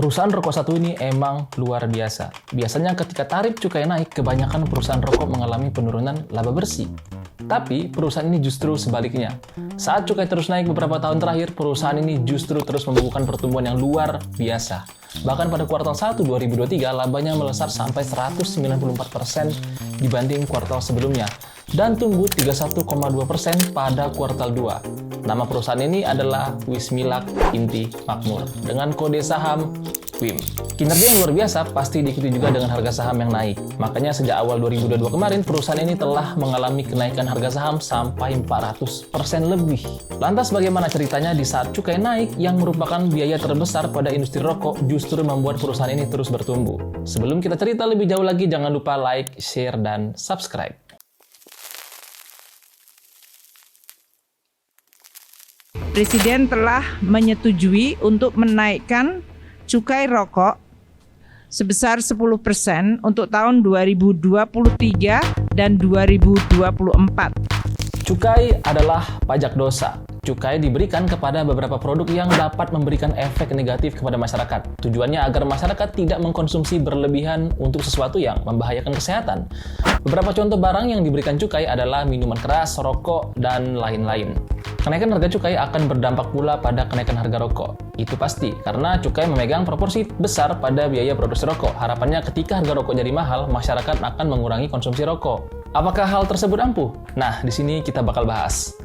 Perusahaan rokok satu ini emang luar biasa. Biasanya ketika tarif cukai naik, kebanyakan perusahaan rokok mengalami penurunan laba bersih. Tapi perusahaan ini justru sebaliknya. Saat cukai terus naik beberapa tahun terakhir, perusahaan ini justru terus membukukan pertumbuhan yang luar biasa. Bahkan pada kuartal 1 2023, labanya melesat sampai 194% dibanding kuartal sebelumnya, dan tumbuh 31,2% pada kuartal 2. Nama perusahaan ini adalah Wismilak Inti Makmur dengan kode saham WIM. Kinerja yang luar biasa pasti diikuti juga dengan harga saham yang naik. Makanya sejak awal 2022 kemarin, perusahaan ini telah mengalami kenaikan harga saham sampai 400% lebih. Lantas bagaimana ceritanya di saat cukai naik yang merupakan biaya terbesar pada industri rokok justru membuat perusahaan ini terus bertumbuh? Sebelum kita cerita lebih jauh lagi, jangan lupa like, share, dan subscribe. Presiden telah menyetujui untuk menaikkan cukai rokok sebesar 10% untuk tahun 2023 dan 2024. Cukai adalah pajak dosa. Cukai diberikan kepada beberapa produk yang dapat memberikan efek negatif kepada masyarakat. Tujuannya agar masyarakat tidak mengkonsumsi berlebihan untuk sesuatu yang membahayakan kesehatan. Beberapa contoh barang yang diberikan cukai adalah minuman keras, rokok, dan lain-lain. Kenaikan harga cukai akan berdampak pula pada kenaikan harga rokok. Itu pasti, karena cukai memegang proporsi besar pada biaya produksi rokok. Harapannya ketika harga rokok jadi mahal, masyarakat akan mengurangi konsumsi rokok. Apakah hal tersebut ampuh? Nah, di sini kita bakal bahas.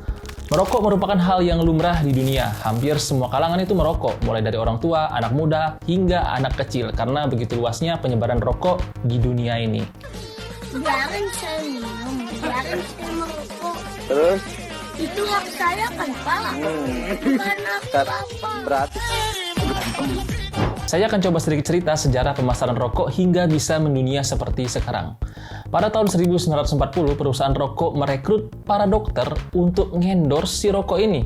Merokok merupakan hal yang lumrah di dunia. Hampir semua kalangan itu merokok, mulai dari orang tua, anak muda, hingga anak kecil, karena begitu luasnya penyebaran rokok di dunia ini. Biarin saya minum, biarin saya merokok. Terus? Itu hak saya kan, Pak. Bukan hak Bapak. Berarti Saya akan coba sedikit cerita sejarah pemasaran rokok hingga bisa mendunia seperti sekarang. Pada tahun 1940, perusahaan rokok merekrut para dokter untuk ngendorse si rokok ini.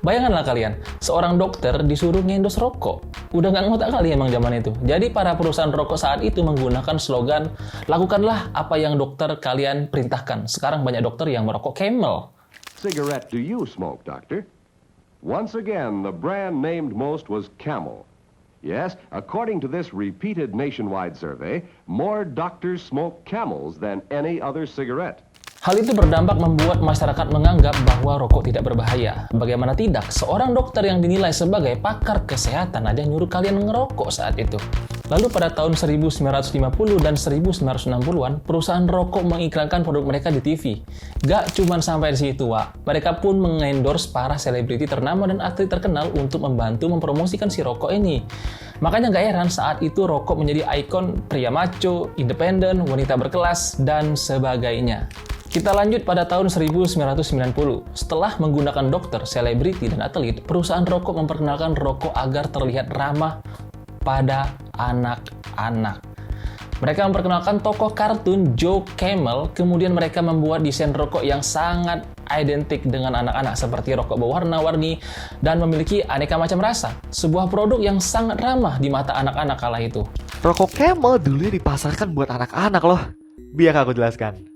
Bayangkanlah kalian, seorang dokter disuruh ngendorse rokok. Udah nggak ngotak kali emang zaman itu. Jadi para perusahaan rokok saat itu menggunakan slogan, lakukanlah apa yang dokter kalian perintahkan. Sekarang banyak dokter yang merokok Camel. Cigarette do you smoke, Doctor? Once again, the brand named most was Camel. Yes, according to this repeated nationwide survey, more doctors smoke Camels than any other cigarette. Hal itu berdampak membuat masyarakat menganggap bahwa rokok tidak berbahaya. Bagaimana tidak, seorang dokter yang dinilai sebagai pakar kesehatan aja nyuruh kalian ngerokok saat itu. Lalu pada tahun 1950 dan 1960-an, perusahaan rokok mengiklankan produk mereka di TV. Gak cuma sampai di situ, Wak. Mereka pun mengendorse para selebriti ternama dan atlet terkenal untuk membantu mempromosikan si rokok ini. Makanya gak heran saat itu rokok menjadi ikon pria maco, independen, wanita berkelas, dan sebagainya. Kita lanjut pada tahun 1990. Setelah menggunakan dokter, selebriti, dan atlet, perusahaan rokok memperkenalkan rokok agar terlihat ramah pada anak-anak. Mereka memperkenalkan tokoh kartun Joe Camel, kemudian mereka membuat desain rokok yang sangat identik dengan anak-anak seperti rokok berwarna-warni dan memiliki aneka macam rasa. Sebuah produk yang sangat ramah di mata anak-anak kala itu. rokok Camel dulu dipasarkan buat anak-anak loh. Biar aku jelaskan.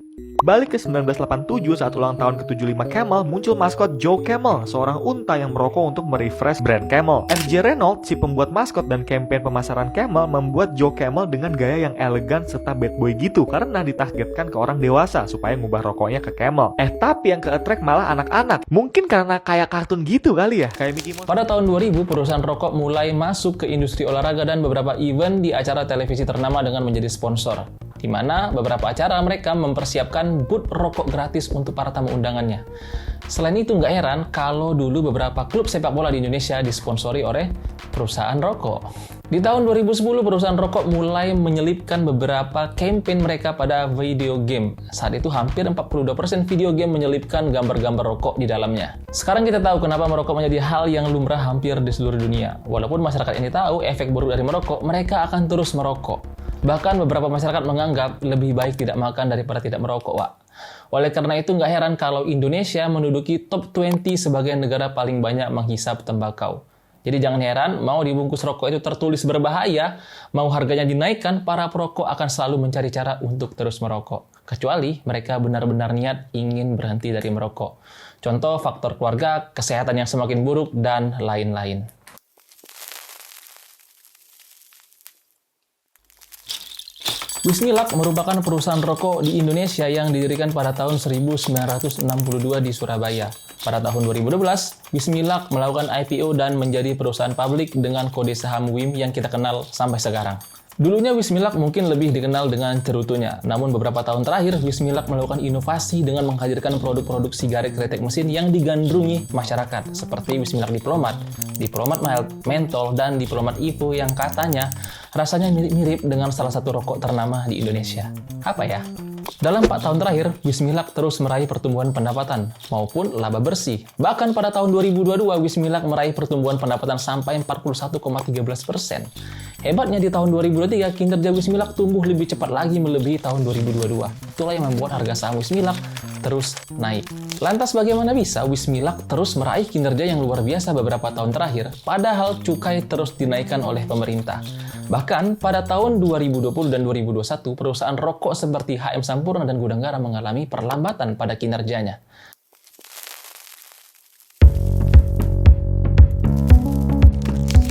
Balik ke 1987 saat ulang tahun ke-75 Camel, muncul maskot Joe Camel, seorang unta yang merokok untuk merefresh brand Camel. F.J. Reynolds, si pembuat maskot dan kampanye pemasaran Camel, membuat Joe Camel dengan gaya yang elegan serta bad boy gitu karena ditargetkan ke orang dewasa supaya ngubah rokoknya ke Camel. Tapi yang ke-attract malah anak-anak. Mungkin karena kayak kartun gitu kali ya, kayak Mickey Mouse. Pada tahun 2000, perusahaan rokok mulai masuk ke industri olahraga dan beberapa event di acara televisi ternama dengan menjadi sponsor. Di mana beberapa acara mereka mempersiapkan booth rokok gratis untuk para tamu undangannya. Selain itu, nggak heran kalau dulu beberapa klub sepak bola di Indonesia disponsori oleh perusahaan rokok. Di tahun 2010, perusahaan rokok mulai menyelipkan beberapa campaign mereka pada video game. Saat itu hampir 42% video game menyelipkan gambar-gambar rokok di dalamnya. Sekarang kita tahu kenapa merokok menjadi hal yang lumrah hampir di seluruh dunia. Walaupun masyarakat ini tahu efek buruk dari merokok, mereka akan terus merokok. Bahkan beberapa masyarakat menganggap lebih baik tidak makan daripada tidak merokok, Wak. Oleh karena itu, nggak heran kalau Indonesia menduduki top 20 sebagai negara paling banyak menghisap tembakau. Jadi jangan heran, mau dibungkus rokok itu tertulis berbahaya, mau harganya dinaikkan, para perokok akan selalu mencari cara untuk terus merokok. Kecuali mereka benar-benar niat ingin berhenti dari merokok. Contoh faktor keluarga, kesehatan yang semakin buruk, dan lain-lain. Wismilak merupakan perusahaan rokok di Indonesia yang didirikan pada tahun 1962 di Surabaya. Pada tahun 2012, Wismilak melakukan IPO dan menjadi perusahaan publik dengan kode saham WIM yang kita kenal sampai sekarang. Dulunya Wismilak mungkin lebih dikenal dengan cerutunya, namun beberapa tahun terakhir Wismilak melakukan inovasi dengan menghadirkan produk-produk sigaret kretek mesin yang digandrungi masyarakat, seperti Wismilak Diplomat, Diplomat Mild, Menthol, dan Diplomat Evo yang katanya rasanya mirip-mirip dengan salah satu rokok ternama di Indonesia. Apa ya? Dalam 4 tahun terakhir, Wismilak terus meraih pertumbuhan pendapatan maupun laba bersih. Bahkan pada tahun 2022, Wismilak meraih pertumbuhan pendapatan sampai 41,13%. Hebatnya di tahun 2023, kinerja Wismilak tumbuh lebih cepat lagi melebihi tahun 2022. Itulah yang membuat harga saham Wismilak terus naik. Lantas bagaimana bisa Wismilak terus meraih kinerja yang luar biasa beberapa tahun terakhir, padahal cukai terus dinaikkan oleh pemerintah? Bahkan pada tahun 2020 dan 2021, perusahaan rokok seperti HM Sampurna dan Gudang Garam mengalami perlambatan pada kinerjanya.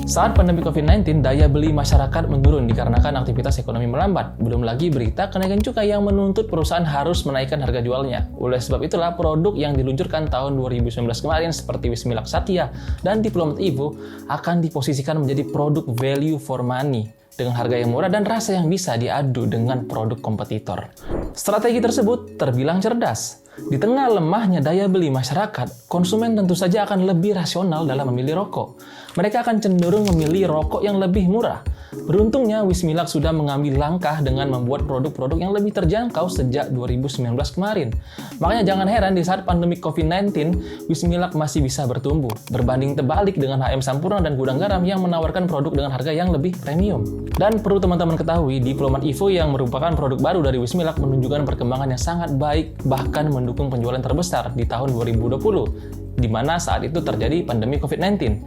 Saat pandemi COVID-19, daya beli masyarakat menurun dikarenakan aktivitas ekonomi melambat. Belum lagi berita kenaikan cukai yang menuntut perusahaan harus menaikkan harga jualnya. Oleh sebab itulah, produk yang diluncurkan tahun 2019 kemarin seperti Wismilak Satya dan Diplomat Evo akan diposisikan menjadi produk value for money dengan harga yang murah dan rasa yang bisa diadu dengan produk kompetitor. Strategi tersebut terbilang cerdas. Di tengah lemahnya daya beli masyarakat, konsumen tentu saja akan lebih rasional dalam memilih rokok. Mereka akan cenderung memilih rokok yang lebih murah. Beruntungnya, Wismilak sudah mengambil langkah dengan membuat produk-produk yang lebih terjangkau sejak 2019 kemarin. Makanya jangan heran di saat pandemi COVID-19, Wismilak masih bisa bertumbuh, berbanding terbalik dengan HM Sampurna dan Gudang Garam yang menawarkan produk dengan harga yang lebih premium. Dan perlu teman-teman ketahui, Diplomat Evo yang merupakan produk baru dari Wismilak menunjukkan perkembangan yang sangat baik, bahkan mendukung penjualan terbesar di tahun 2020. Di mana saat itu terjadi pandemi COVID-19.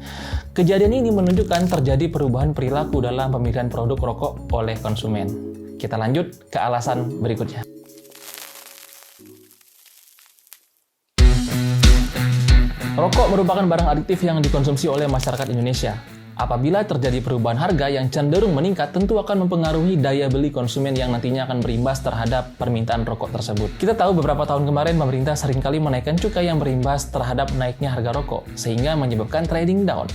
Kejadian ini menunjukkan terjadi perubahan perilaku dalam pemilihan produk rokok oleh konsumen. Kita lanjut ke alasan berikutnya. Rokok merupakan barang adiktif yang dikonsumsi oleh masyarakat Indonesia. Apabila terjadi perubahan harga yang cenderung meningkat, tentu akan mempengaruhi daya beli konsumen yang nantinya akan berimbas terhadap permintaan rokok tersebut. Kita tahu beberapa tahun kemarin pemerintah seringkali menaikkan cukai yang berimbas terhadap naiknya harga rokok, sehingga menyebabkan trading down.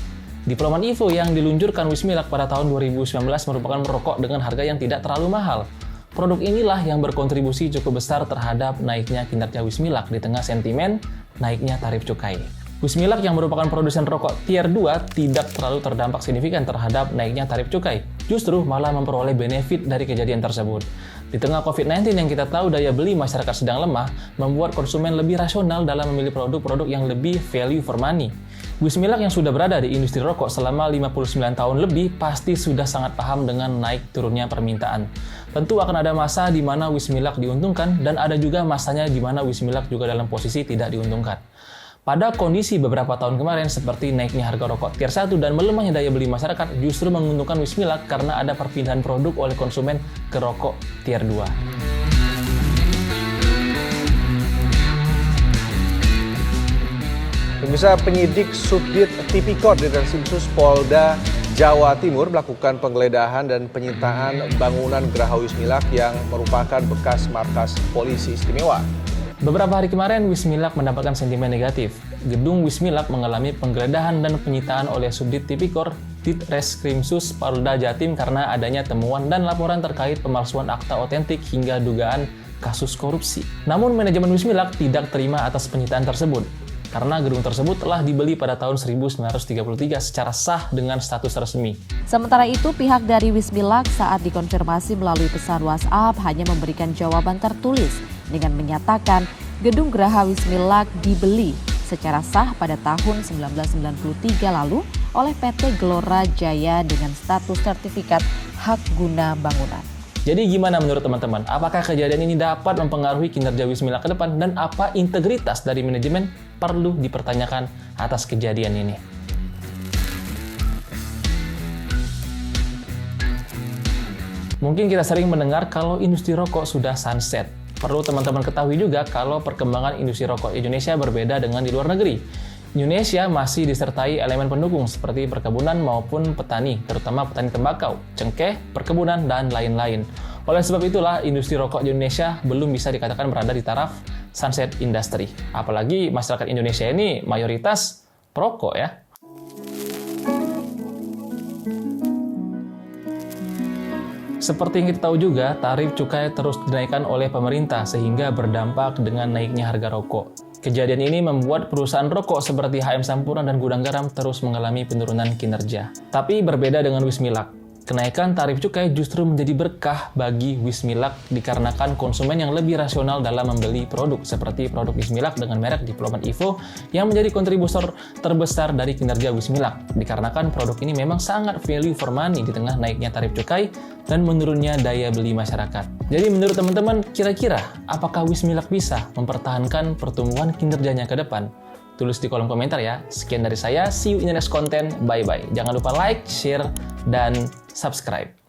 Diplomat Evo yang diluncurkan Wismilak pada tahun 2019 merupakan rokok dengan harga yang tidak terlalu mahal. Produk inilah yang berkontribusi cukup besar terhadap naiknya kinerja Wismilak di tengah sentimen naiknya tarif cukai. Wismilak yang merupakan produsen rokok tier 2 tidak terlalu terdampak signifikan terhadap naiknya tarif cukai, justru malah memperoleh benefit dari kejadian tersebut. Di tengah COVID-19 yang kita tahu daya beli masyarakat sedang lemah, membuat konsumen lebih rasional dalam memilih produk-produk yang lebih value for money. Wismilak yang sudah berada di industri rokok selama 59 tahun lebih pasti sudah sangat paham dengan naik turunnya permintaan. Tentu akan ada masa di mana Wismilak diuntungkan dan ada juga masanya di mana Wismilak juga dalam posisi tidak diuntungkan. Pada kondisi beberapa tahun kemarin seperti naiknya harga rokok tier 1 dan melemahnya daya beli masyarakat justru menguntungkan Wismilak karena ada perpindahan produk oleh konsumen ke rokok tier 2. Pemirsa, penyidik Subdit Tipikor di Reskrimsus Polda Jawa Timur melakukan penggeledahan dan penyitaan bangunan Geraha Wismilak yang merupakan bekas markas polisi istimewa. Beberapa hari kemarin, Wismilak mendapatkan sentimen negatif. Gedung Wismilak mengalami penggeledahan dan penyitaan oleh Subdit Tipikor di Reskrimsus Polda Jatim karena adanya temuan dan laporan terkait pemalsuan akta otentik hingga dugaan kasus korupsi. Namun, manajemen Wismilak tidak terima atas penyitaan tersebut, karena gedung tersebut telah dibeli pada tahun 1933 secara sah dengan status resmi. Sementara itu, pihak dari Wismilak saat dikonfirmasi melalui pesan WhatsApp hanya memberikan jawaban tertulis dengan menyatakan gedung Geraha Wismilak dibeli secara sah pada tahun 1993 lalu oleh PT Gelora Jaya dengan status sertifikat hak guna bangunan. Jadi gimana menurut teman-teman? Apakah kejadian ini dapat mempengaruhi kinerja Wismilak ke depan dan apa integritas dari manajemen perlu dipertanyakan atas kejadian ini? Mungkin kita sering mendengar kalau industri rokok sudah sunset. Perlu teman-teman ketahui juga kalau perkembangan industri rokok Indonesia berbeda dengan di luar negeri. Indonesia masih disertai elemen pendukung seperti perkebunan maupun petani, terutama petani tembakau, cengkeh, perkebunan, dan lain-lain. Oleh sebab itulah, industri rokok di Indonesia belum bisa dikatakan berada di taraf sunset industry. Apalagi masyarakat Indonesia ini mayoritas perokok ya. Seperti yang kita tahu juga, tarif cukai terus dinaikkan oleh pemerintah sehingga berdampak dengan naiknya harga rokok. Kejadian ini membuat perusahaan rokok seperti HM Sampurna dan Gudang Garam terus mengalami penurunan kinerja. Tapi berbeda dengan Wismilak. Kenaikan tarif cukai justru menjadi berkah bagi Wismilak dikarenakan konsumen yang lebih rasional dalam membeli produk seperti produk Wismilak dengan merek Diplomat Evo yang menjadi kontributor terbesar dari kinerja Wismilak dikarenakan produk ini memang sangat value for money di tengah naiknya tarif cukai dan menurunnya daya beli masyarakat. Jadi menurut teman-teman, kira-kira apakah Wismilak bisa mempertahankan pertumbuhan kinerjanya ke depan? Tulis di kolom komentar ya. Sekian dari saya, see you in the next content, bye-bye. Jangan lupa like, share, dan subscribe.